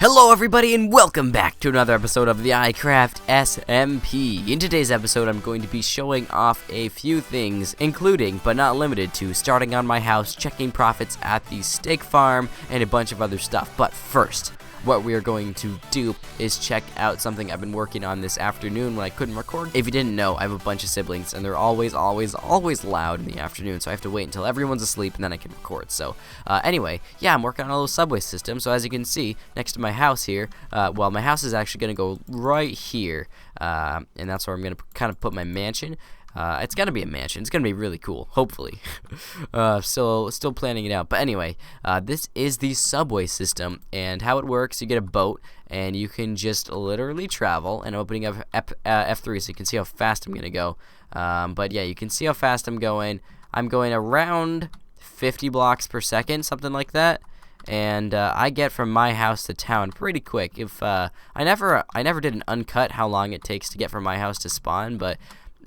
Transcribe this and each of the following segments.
Hello everybody and welcome back to another episode of the iCraft SMP. In today's episode I'm going to be showing off a few things, including but not limited to starting on my house, checking profits at the steak farm, and a bunch of other stuff. But first, what we are going to do is check out something I've been working on this afternoon when I couldn't record. If you didn't know, I have a bunch of siblings and they're always loud in the afternoon, so I have to wait until everyone's asleep and then I can record. So anyway, yeah, I'm working on a little subway system. So as you can see, next to my house here, well, my house is actually going to go right here, and that's where I'm going to kind of put my mansion. It's gonna be a mansion. It's gonna be really cool, hopefully. Still planning it out. But anyway, this is the subway system, and how it works: you get a boat, and you can just literally travel. And I'm opening up F3 so you can see how fast I'm gonna go. But yeah, you can see how fast I'm going. I'm going around 50 blocks per second, something like that. And I get from my house to town pretty quick. If I never did an uncut how long it takes to get from my house to spawn, but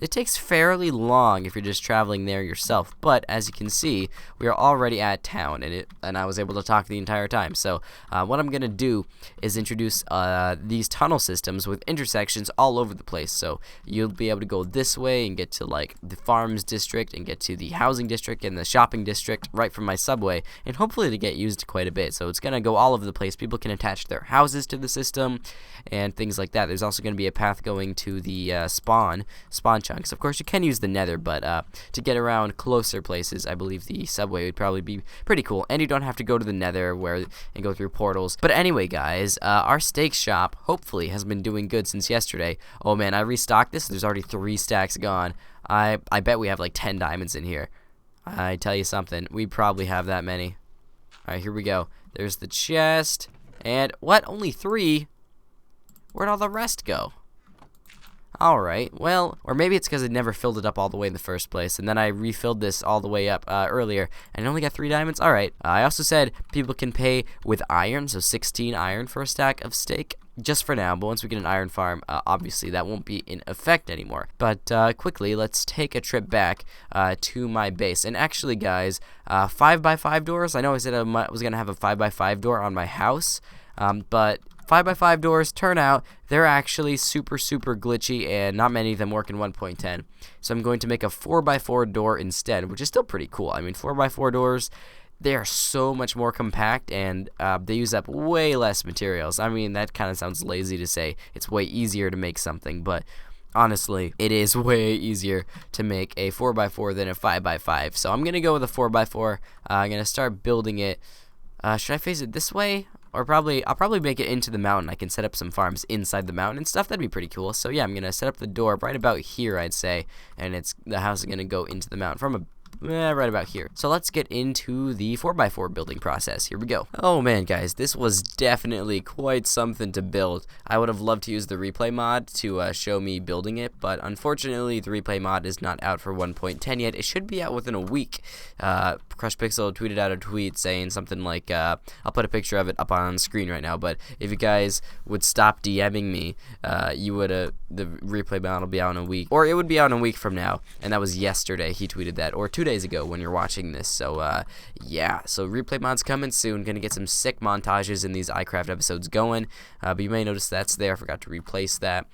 it takes fairly long if you're just traveling there yourself. But as you can see, we are already at town, and I was able to talk the entire time. So what I'm gonna do is introduce these tunnel systems with intersections all over the place. So you'll be able to go this way and get to like the farms district and get to the housing district and the shopping district right from my subway, and hopefully to get used quite a bit. So it's gonna go all over the place. People can attach their houses to the system and things like that. There's also gonna be a path going to the spawn chunks. Of course, you can use the nether, but to get around closer places, I believe the subway would probably be pretty cool. And you don't have to go to the nether and go through portals. But anyway, guys, our steak shop hopefully has been doing good since yesterday. Oh man, I restocked this. There's already 3 stacks gone. I bet we have like 10 diamonds in here. I tell you something, we probably have that many. Alright, here we go. There's the chest. And what? Only 3? Where'd all the rest go? Alright, well, or maybe it's because I never filled it up all the way in the first place, and then I refilled this all the way up earlier, and I only got 3 diamonds. Alright, I also said people can pay with iron, so 16 iron for a stack of steak, just for now. But once we get an iron farm, obviously that won't be in effect anymore. But quickly, let's take a trip back to my base. And actually, guys, 5x5 doors, I know I said I was going to have a 5x5 door on my house, but 5x5 doors, turn out they're actually super glitchy, and not many of them work in 1.10. So I'm going to make a 4x4 door instead, which is still pretty cool. I mean, 4x4 doors, they are so much more compact, and they use up way less materials. I mean, that kind of sounds lazy to say. It's way easier to make something, but honestly, it is way easier to make a 4x4 than a 5x5. So I'm going to go with a 4x4. I'm going to start building it. Should I face it this way? Or I'll probably make it into the mountain. I can set up some farms inside the mountain and stuff. That'd be pretty cool. So yeah, I'm gonna set up the door right about here, I'd say, and the house is gonna go into the mountain from right about here. So let's get into the 4x4 building process. Here we go. Oh man, guys, this was definitely quite something to build. I would have loved to use the replay mod to show me building it, but unfortunately the replay mod is not out for 1.10 yet. It should be out within a week. Crush Pixel tweeted out a tweet saying something like, I'll put a picture of it up on screen right now, but if you guys would stop DMing me, the replay mod will be out in a week, or it would be out in a week from now, and that was yesterday. He tweeted that, or 2 days ago when you're watching this. So yeah, so replay mod's coming soon. Gonna get some sick montages in these iCraft episodes going, but you may notice that's there. I forgot to replace that.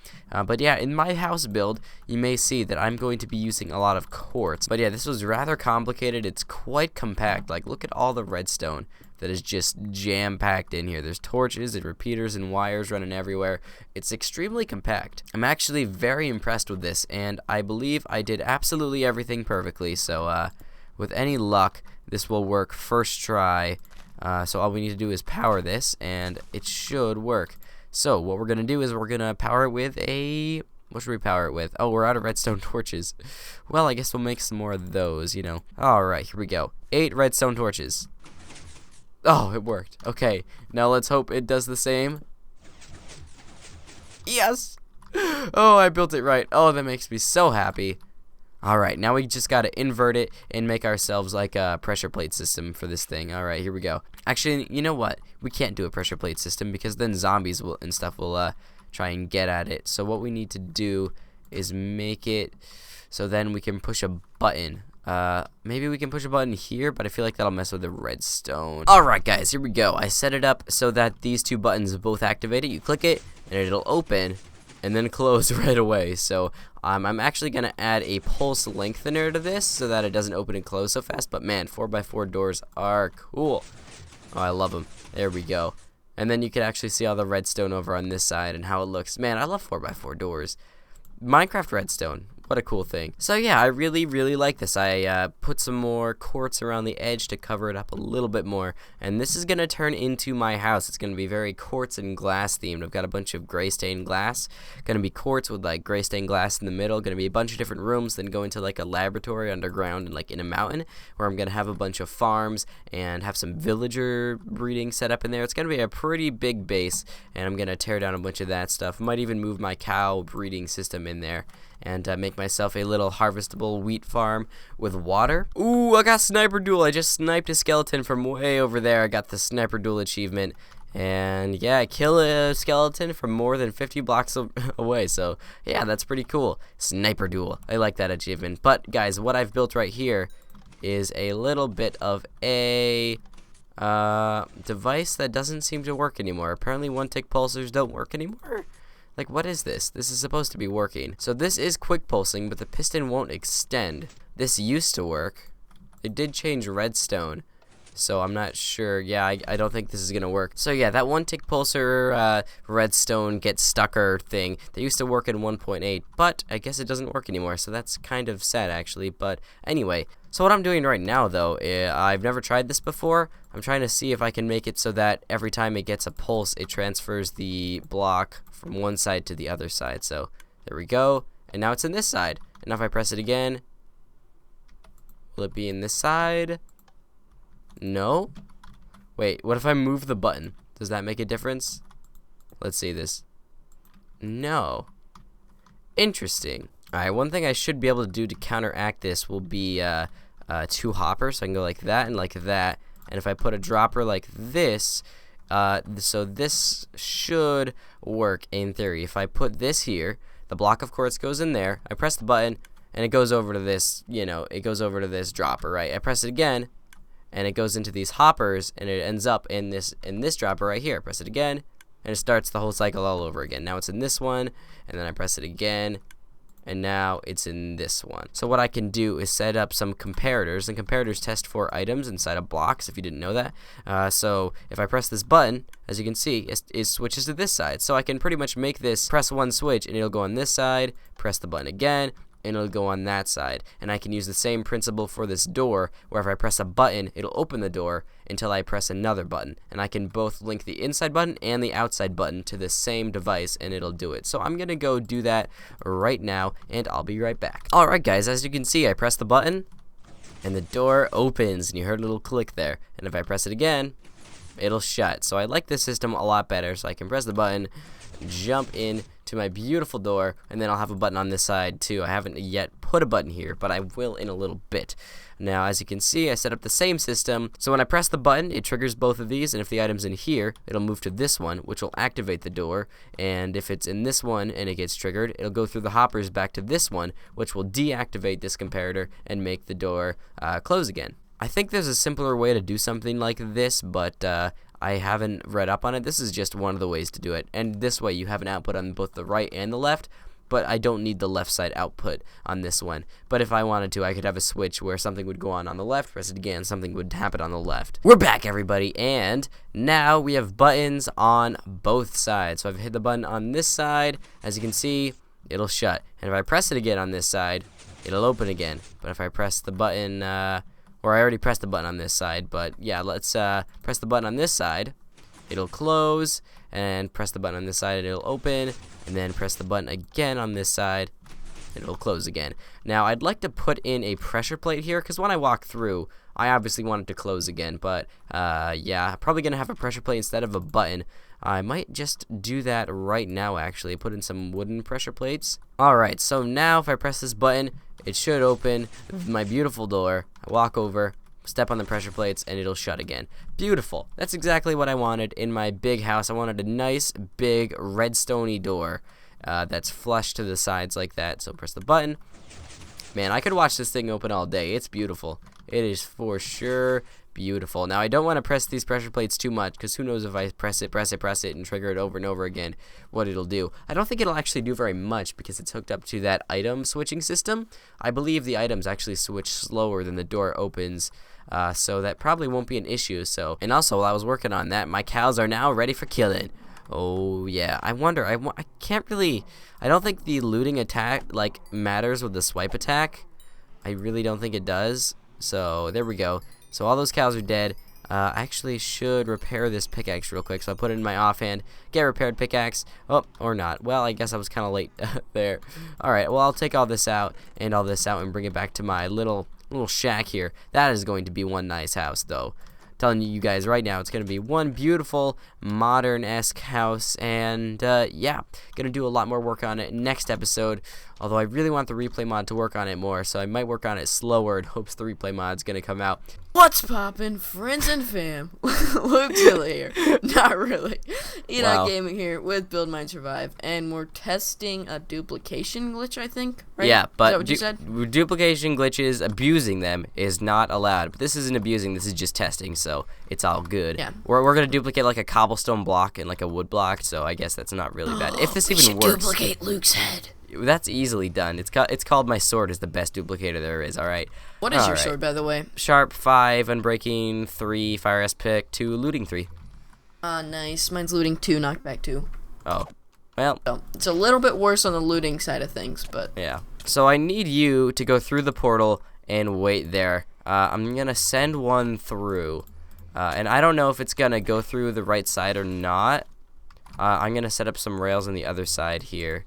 But yeah, in my house build, you may see that I'm going to be using a lot of quartz. But yeah, this was rather complicated. It's quite compact. Like, look at all the redstone that is just jam-packed in here. There's torches and repeaters and wires running everywhere. It's extremely compact. I'm actually very impressed with this, and I believe I did absolutely everything perfectly. So with any luck, this will work first try. So all we need to do is power this, and it should work. So what we're going to do is we're going to power it with a... What should we power it with? Oh, we're out of redstone torches. Well, I guess we'll make some more of those, you know. Alright, here we go. 8 redstone torches. Oh, it worked. Okay, now let's hope it does the same. Yes! Oh, I built it right. Oh, that makes me so happy. Alright, now we just gotta invert it and make ourselves like a pressure plate system for this thing. Alright, here we go. Actually, you know what? We can't do a pressure plate system because then zombies will try and get at it. So what we need to do is make it so then we can push a button Maybe we can push a button here, but I feel like that'll mess with the redstone. Alright guys, here we go. I set it up so that these two buttons both activate it. You click it, and it'll open, and then close right away. So I'm actually going to add a pulse lengthener to this so that it doesn't open and close so fast. But man, 4x4 doors are cool. Oh, I love them. There we go. And then you can actually see all the redstone over on this side and how it looks. Man, I love 4x4 doors. Minecraft redstone. What a cool thing. So yeah, I really like this. I put some more quartz around the edge to cover it up a little bit more. And this is going to turn into my house. It's going to be very quartz and glass themed. I've got a bunch of gray stained glass. Going to be quartz with like gray stained glass in the middle. Going to be a bunch of different rooms. Then go into like a laboratory underground and like in a mountain where I'm going to have a bunch of farms and have some villager breeding set up in there. It's going to be a pretty big base. And I'm going to tear down a bunch of that stuff. Might even move my cow breeding system in there. And make myself a little harvestable wheat farm with water. Ooh, I got sniper duel. I just sniped a skeleton from way over there. I got the sniper duel achievement. And yeah, kill a skeleton from more than 50 blocks away. So yeah, that's pretty cool. Sniper duel. I like that achievement. But guys, what I've built right here is a little bit of a device that doesn't seem to work anymore. Apparently one-tick pulsers don't work anymore. Like, what is this? This is supposed to be working. So this is quick pulsing, but the piston won't extend. This used to work. It did change redstone, so I'm not sure. Yeah, I don't think this is going to work. So yeah, that one-tick pulsar redstone get stucker thing, they used to work in 1.8, but I guess it doesn't work anymore, so that's kind of sad, actually. But anyway, so what I'm doing right now, though, I've never tried this before. I'm trying to see if I can make it so that every time it gets a pulse, it transfers the block from one side to the other side. So there we go, and now it's in this side. And now if I press it again, will it be in this side? No. Wait, what if I move the button? Does that make a difference? Let's see this. No. Interesting. Alright, one thing I should be able to do to counteract this will be two hoppers. So I can go like that and like that. And if I put a dropper like this, so this should work in theory. If I put this here, the block of quartz goes in there. I press the button, and it goes over to this, it goes over to this dropper, right? I press it again, and it goes into these hoppers, and it ends up in this dropper right here. I press it again, and it starts the whole cycle all over again. Now it's in this one, and then I press it again, and now it's in this one. So what I can do is set up some comparators, and comparators test for items inside of blocks, if you didn't know that. So if I press this button, as you can see, it switches to this side. So I can pretty much make this, press one switch, and it'll go on this side, press the button again, and it'll go on that side. And I can use the same principle for this door, where if I press a button, it'll open the door until I press another button. And I can both link the inside button and the outside button to the same device, and it'll do it. So I'm gonna go do that right now, and I'll be right back. Alright guys, as you can see, I press the button, and the door opens, and you heard a little click there. And if I press it again, it'll shut. So I like this system a lot better, so I can press the button, jump in to my beautiful door, and then I'll have a button on this side too. I haven't yet put a button here, but I will in a little bit. Now, as you can see, I set up the same system, so when I press the button, it triggers both of these, and if the item's in here, it'll move to this one, which will activate the door, and if it's in this one and it gets triggered, it'll go through the hoppers back to this one, which will deactivate this comparator and make the door close again. I think there's a simpler way to do something like this, but I haven't read up on it. This is just one of the ways to do it, and this way you have an output on both the right and the left, but I don't need the left side output on this one. But if I wanted to, I could have a switch where something would go on the left, press it again, something would happen on the left. We're back, everybody, and now we have buttons on both sides. So I've hit the button on this side. As you can see, it'll shut, and if I press it again on this side, it'll open again. But if I press the button, or I already pressed the button on this side, but yeah, let's press the button on this side, it'll close, and press the button on this side, it'll open, and then press the button again on this side, and it'll close again. Now, I'd like to put in a pressure plate here, because when I walk through, I obviously want it to close again, but yeah, probably going to have a pressure plate instead of a button. I might just do that right now, actually. Put in some wooden pressure plates. Alright, so now if I press this button, it should open my beautiful door. I walk over, step on the pressure plates, and it'll shut again. Beautiful. That's exactly what I wanted in my big house. I wanted a nice, big, redstone-y door that's flush to the sides like that. So press the button, Man, I could watch this thing open all day. It's beautiful. It is for sure beautiful. Now, I don't want to press these pressure plates too much, because who knows if I press it, and trigger it over and over again, what it'll do. I don't think it'll actually do very much, because it's hooked up to that item switching system. I believe the items actually switch slower than the door opens, so that probably won't be an issue. And also, while I was working on that, my cows are now ready for killing. Oh yeah, I wonder. I can't really. I don't think the looting attack matters with the swipe attack. I really don't think it does. So there we go. So all those cows are dead. I actually should repair this pickaxe real quick. So I put it in my offhand. Get repaired pickaxe. Oh, or not. Well, I guess I was kind of late there. All right. Well, I'll take all this out and bring it back to my little shack here. That is going to be one nice house, though. Telling you guys right now, it's going to be one beautiful modern-esque house, and yeah, gonna do a lot more work on it next episode, although I really want the replay mod to work on it more, so I might work on it slower in hopes the replay mod's gonna come out. What's poppin', friends and fam? Luke's really here. Not really. Enoch Gaming here with Build Mine Survive, and we're testing a duplication glitch, I think, right? Yeah, but is that what you said? Duplication glitches, abusing them is not allowed. But this isn't abusing, this is just testing, so it's all good. Yeah. We're gonna duplicate like a cobblestone block and like a wood block, so I guess that's not really bad. If this even works. Duplicate Luke's head. That's easily done. It's called my sword is the best duplicator there is. All right. What is your sword, by the way? Sharp 5, unbreaking 3, fire S pick 2, looting 3. Nice. Mine's looting 2, knockback 2. Oh, well. So, it's a little bit worse on the looting side of things, but yeah. So I need you to go through the portal and wait there. I'm gonna send one through, and I don't know if it's gonna go through the right side or not. I'm gonna set up some rails on the other side here.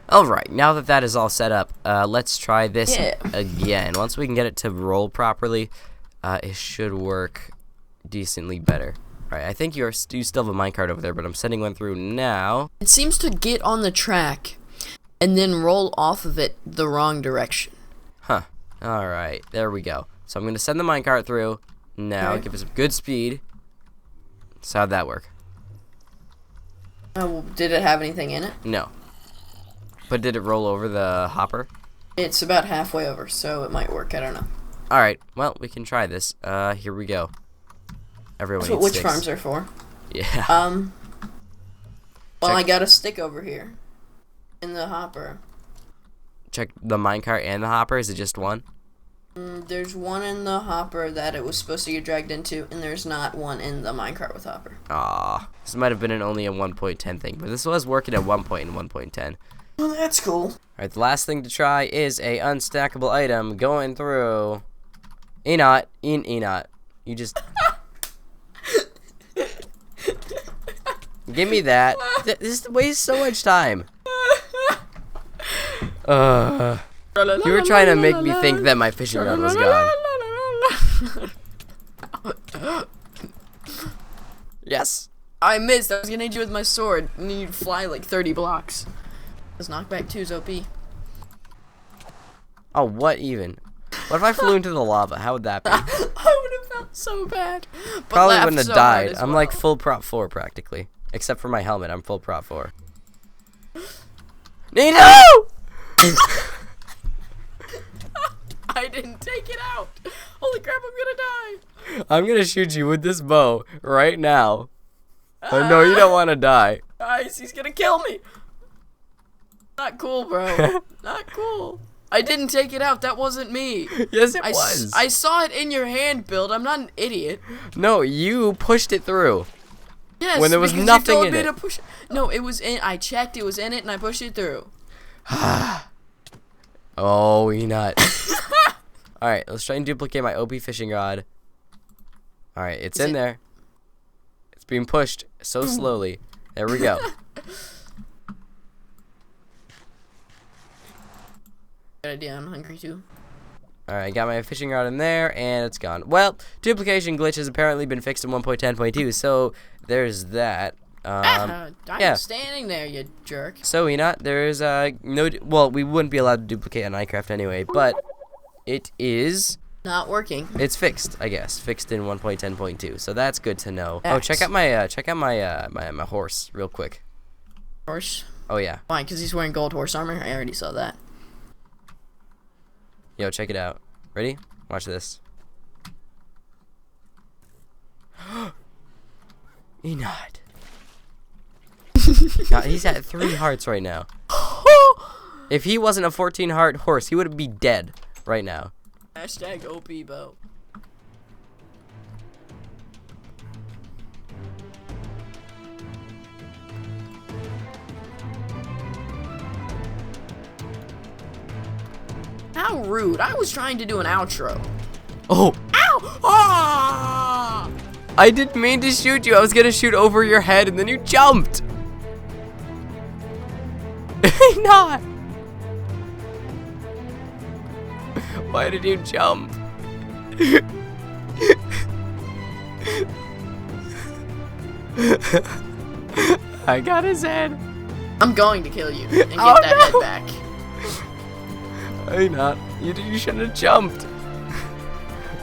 Alright, now that that is all set up, let's try this again. Once we can get it to roll properly, it should work decently better. Alright, I think you still have a minecart over there, but I'm sending one through now. It seems to get on the track and then roll off of it the wrong direction. Huh. Alright, there we go. So I'm going to send the minecart through now, give it some good speed. So how'd that work? Well, did it have anything in it? No. But did it roll over the hopper? It's about halfway over, so it might work. I don't know. Alright, well, we can try this. Here we go. Everyone That's what witch farms are for. Yeah. Well, I got a stick over here. In the hopper. Check the minecart and the hopper. Is it just one? There's one in the hopper that it was supposed to get dragged into, and there's not one in the minecart with hopper. Aw. This might have been only a 1.10 thing, but this was working at 1.10. Well, that's cool. Alright, the last thing to try is a unstackable item going through. Enot. You just... Give me that. This wastes so much time. You were trying to make me think that my fishing rod was gone. Yes. I missed. I was gonna hit you with my sword, and then you'd fly like 30 blocks. This knockback 2 is OP. Oh, what even? What if I flew into the lava? How would that be? I would have felt so bad. But probably wouldn't have died. I'm well. like full prop 4 practically. Except for my helmet, I'm full prop 4. Nino! I didn't take it out. Holy crap, I'm gonna die. I'm gonna shoot you with this bow right now. Oh no, you don't want to die. Guys, he's gonna kill me. Not cool, bro. Not cool. I didn't take it out. That wasn't me. Yes, it was. I saw it in your hand, Build. I'm not an idiot. No, you pushed it through. Yes, when there was because nothing you told in me it. To push it. No, it was in. I checked. It was in it, and I pushed it through. Oh, you nut. Alright, let's try and duplicate my OP fishing rod. Alright, it's in there. It's being pushed so slowly. There we go. Good idea. I'm hungry too. Alright, got my fishing rod in there, and it's gone. Well, duplication glitch has apparently been fixed in 1.10.2, so there's that. I'm yeah. standing there, you jerk. So, Enoch, there's no... Well, we wouldn't be allowed to duplicate on iCraft anyway, but it is... Not working. It's fixed, I guess. Fixed in 1.10.2, so that's good to know. X. Oh, check out my my horse real quick. Horse. Oh, yeah. Why? Because he's wearing gold horse armor? I already saw that. Yo, check it out. Ready? Watch this. Enot. He's at 3 hearts right now. If he wasn't a 14 heart horse, he would be dead right now. Hashtag OP bow. How rude. I was trying to do an outro. Oh. Ow! Ah! I didn't mean to shoot you. I was gonna shoot over your head and then you jumped. Not. Why did you jump? I got his head. I'm going to kill you and get that head back. Hey, not. You shouldn't have jumped.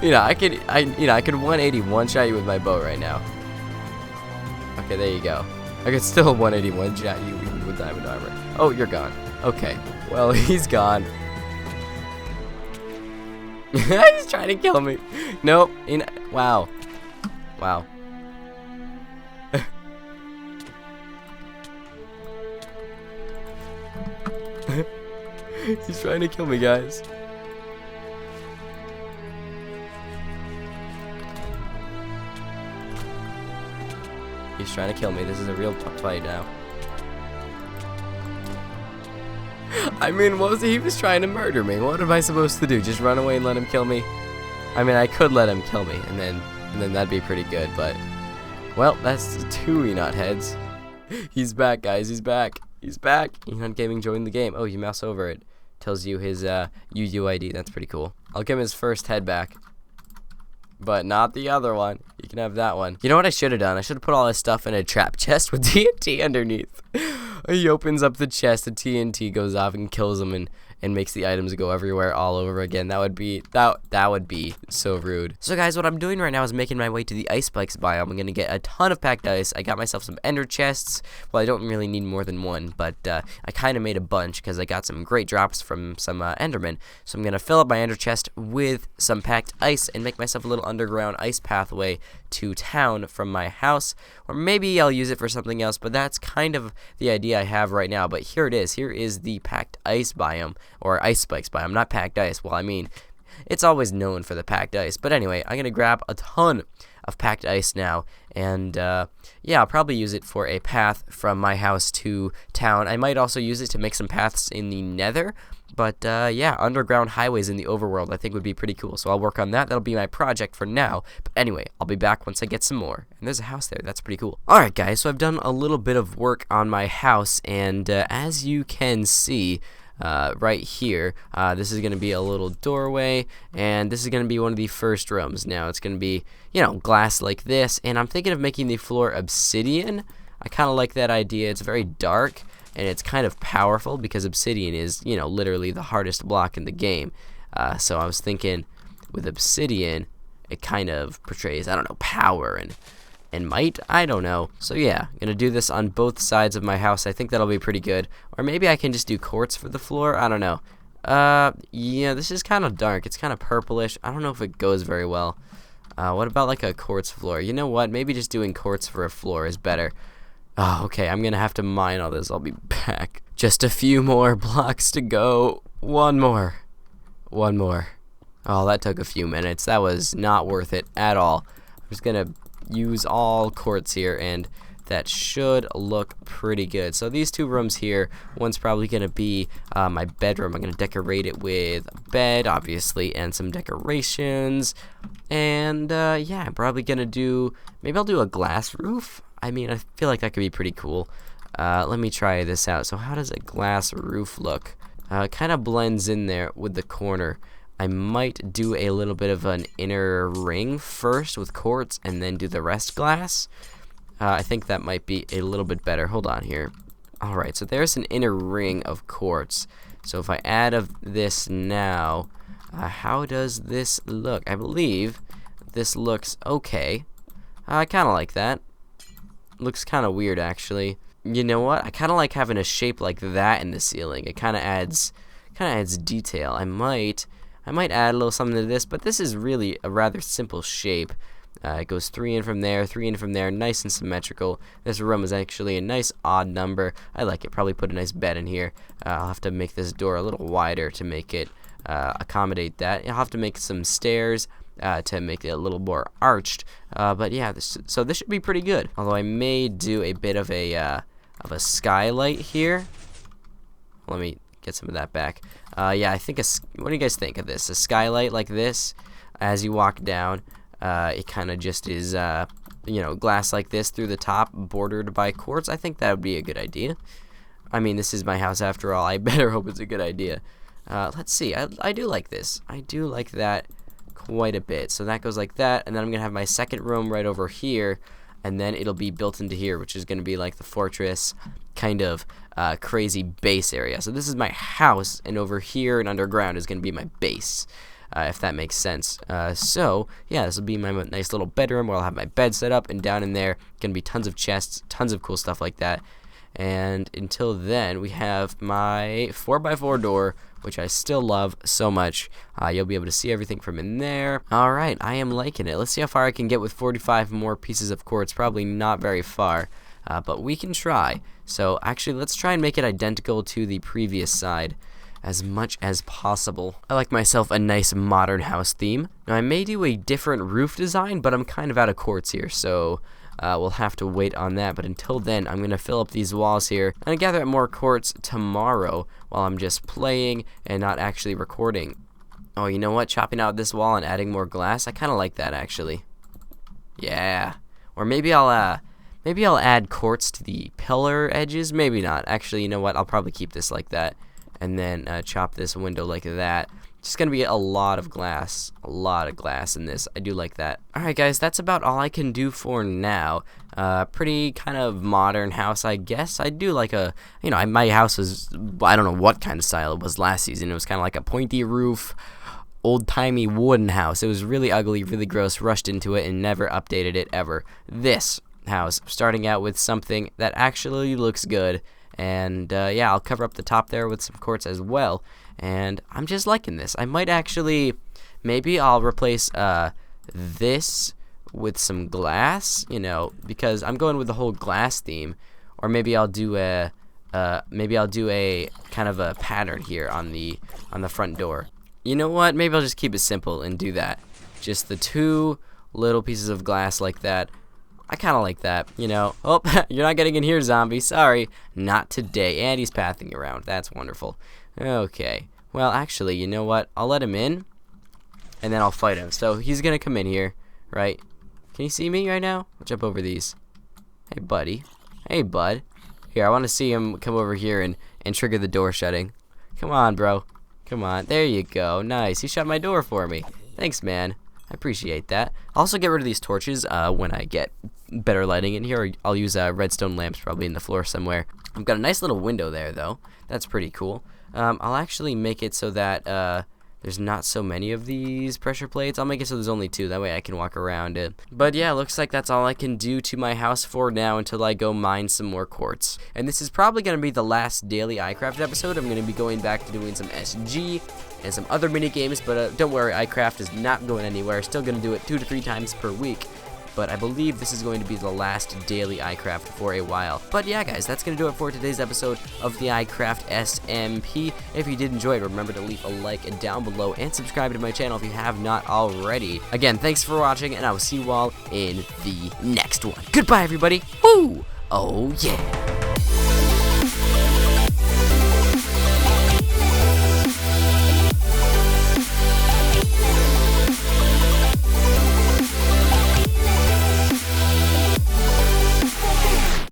I could 180 one shot you with my bow right now. Okay, there you go. I could still 180 one shot you even with diamond armor. Oh, you're gone. Okay. Well, he's gone. He's trying to kill me. Nope. Wow. Wow. He's trying to kill me, guys. He's trying to kill me. This is a real fight now. I mean, he was trying to murder me. What am I supposed to do? Just run away and let him kill me? I mean, I could let him kill me, and then that'd be pretty good, but... Well, that's 2 Enot heads. He's back, guys. He's back. He's back. Enot Gaming joined the game. Oh, you mouse over it. Tells you his UUID. That's pretty cool. I'll give him his first head back. But not the other one. You can have that one. You know what I should have done? I should have put all his stuff in a trap chest with TNT underneath. He opens up the chest, the TNT goes off and kills him and makes the items go everywhere all over again. That would be so rude. So guys, what I'm doing right now is making my way to the ice spikes biome. I'm gonna get a ton of packed ice. I got myself some ender chests. Well, I don't really need more than one, but I kind of made a bunch because I got some great drops from some endermen. So I'm gonna fill up my ender chest with some packed ice and make myself a little underground ice pathway to town from my house, or maybe I'll use it for something else, but that's kind of the idea I have right now. But here it is. Here is the packed ice biome, or ice spikes biome, not packed ice. Well, I mean, it's always known for the packed ice, but anyway, I'm gonna grab a ton of packed ice now, and yeah, I'll probably use it for a path from my house to town. I might also use it to make some paths in the nether. But yeah, underground highways in the overworld I think would be pretty cool. So I'll work on that. That'll be my project for now. But anyway, I'll be back once I get some more. And there's a house there. That's pretty cool. Alright guys, so I've done a little bit of work on my house. And as you can see right here, this is going to be a little doorway. And this is going to be one of the first rooms. Now it's going to be, glass like this. And I'm thinking of making the floor obsidian. I kind of like that idea. It's very dark. And it's kind of powerful because obsidian is, literally the hardest block in the game. So I was thinking with obsidian, it kind of portrays, I don't know, power and might? I don't know. So yeah, I'm going to do this on both sides of my house. I think that'll be pretty good. Or maybe I can just do quartz for the floor. I don't know. Yeah, this is kind of dark. It's kind of purplish. I don't know if it goes very well. What about like a quartz floor? You know what? Maybe just doing quartz for a floor is better. Oh, okay, I'm gonna have to mine all this. I'll be back. Just a few more blocks to go. One more. Oh, that took a few minutes. That was not worth it at all. I'm just gonna use all quartz here, and that should look pretty good. So these 2 rooms here, one's probably gonna be my bedroom. I'm gonna decorate it with a bed, obviously, and some decorations. And yeah, I'm probably gonna maybe I'll do a glass roof. I mean, I feel like that could be pretty cool. Let me try this out. So how does a glass roof look? It kind of blends in there with the corner. I might do a little bit of an inner ring first with quartz and then do the rest glass. I think that might be a little bit better. Hold on here. Alright, so there's an inner ring of quartz. So if I add this now, how does this look? I believe this looks okay. I kind of like that. Looks kind of weird, actually. you know what? I kind of like having a shape like that in the ceiling. It kind of adds detail. I might add a little something to this, but this is really a rather simple shape. It goes 3 in from there, 3 in from there, nice and symmetrical. This room is actually a nice odd number. I like it. Probably put a nice bed in here. I'll have to make this door a little wider to make it accommodate that. I'll have to make some stairs to make it a little more arched. But yeah, so this should be pretty good. Although I may do a bit of a skylight here. Let me get some of that back. Yeah, I think what do you guys think of this? A skylight like this, as you walk down. It kind of just is, you know, glass like this through the top, bordered by quartz. I think that would be a good idea. I mean, this is my house after all. I better hope it's a good idea. Let's see. I do like this. I do like that quite a bit. So that goes like that, and then I'm going to have my second room right over here, and then it'll be built into here, which is going to be like the fortress kind of crazy base area. So this is my house, and over here and underground is going to be my base. If that makes sense. So, yeah, this will be my nice little bedroom where I'll have my bed set up, and down in there, going to be tons of chests, tons of cool stuff like that. And until then, we have my 4x4 door, which I still love so much. You'll be able to see everything from in there. Alright, I am liking it. Let's see how far I can get with 45 more pieces of quartz. Probably not very far, but we can try. So, actually, let's try and make it identical to the previous side as much as possible. I like myself a nice modern house theme. Now I may do a different roof design, but I'm kind of out of quartz here, so we'll have to wait on that. But until then, I'm gonna fill up these walls here and gather up more quartz tomorrow while I'm just playing and not actually recording. Oh, you know what? Chopping out this wall and adding more glass, I kind of like that actually. Yeah. Or maybe I'll add quartz to the pillar edges. Maybe not. Actually, you know what? I'll probably keep this like that. And then chop this window like that. Just gonna be a lot of glass in this. I do like that. Alright guys, that's about all I can do for now. Pretty kind of modern house, I guess. I do like my house was, I don't know what kind of style it was last season. It was kind of like a pointy roof, old-timey wooden house. It was really ugly, really gross, rushed into it and never updated it ever. This house, starting out with something that actually looks good. And yeah, I'll cover up the top there with some quartz as well. And I'm just liking this. I might actually, maybe I'll replace this with some glass, you know, because I'm going with the whole glass theme. Or maybe I'll do a kind of a pattern here on the front door. You know what? Maybe I'll just keep it simple and do that. Just the 2 little pieces of glass like that. I kind of like that, you know. Oh, you're not getting in here, zombie. Sorry. Not today. And he's pathing around. That's wonderful. Okay. Well, actually, you know what? I'll let him in, and then I'll fight him. So he's going to come in here, right? Can you see me right now? I'll jump over these. Hey, buddy. Hey, bud. Here, I want to see him come over here and trigger the door shutting. Come on, bro. Come on. There you go. Nice. He shut my door for me. Thanks, man. I appreciate that. I'll also get rid of these torches when I get better lighting in here. I'll use redstone lamps probably in the floor somewhere. I've got a nice little window there, though. That's pretty cool. I'll actually make it so that there's not so many of these pressure plates. I'll make it so there's only 2. That way I can walk around it. But yeah, looks like that's all I can do to my house for now until I go mine some more quartz. And this is probably going to be the last daily iCraft episode. I'm going to be going back to doing some SG and some other mini games. But don't worry, iCraft is not going anywhere. Still going to do it 2 to 3 times per week. But I believe this is going to be the last daily iCraft for a while. But yeah, guys, that's going to do it for today's episode of the iCraft SMP. If you did enjoy it, remember to leave a like down below and subscribe to my channel if you have not already. Again, thanks for watching, and I will see you all in the next one. Goodbye, everybody. Woo! Oh, yeah.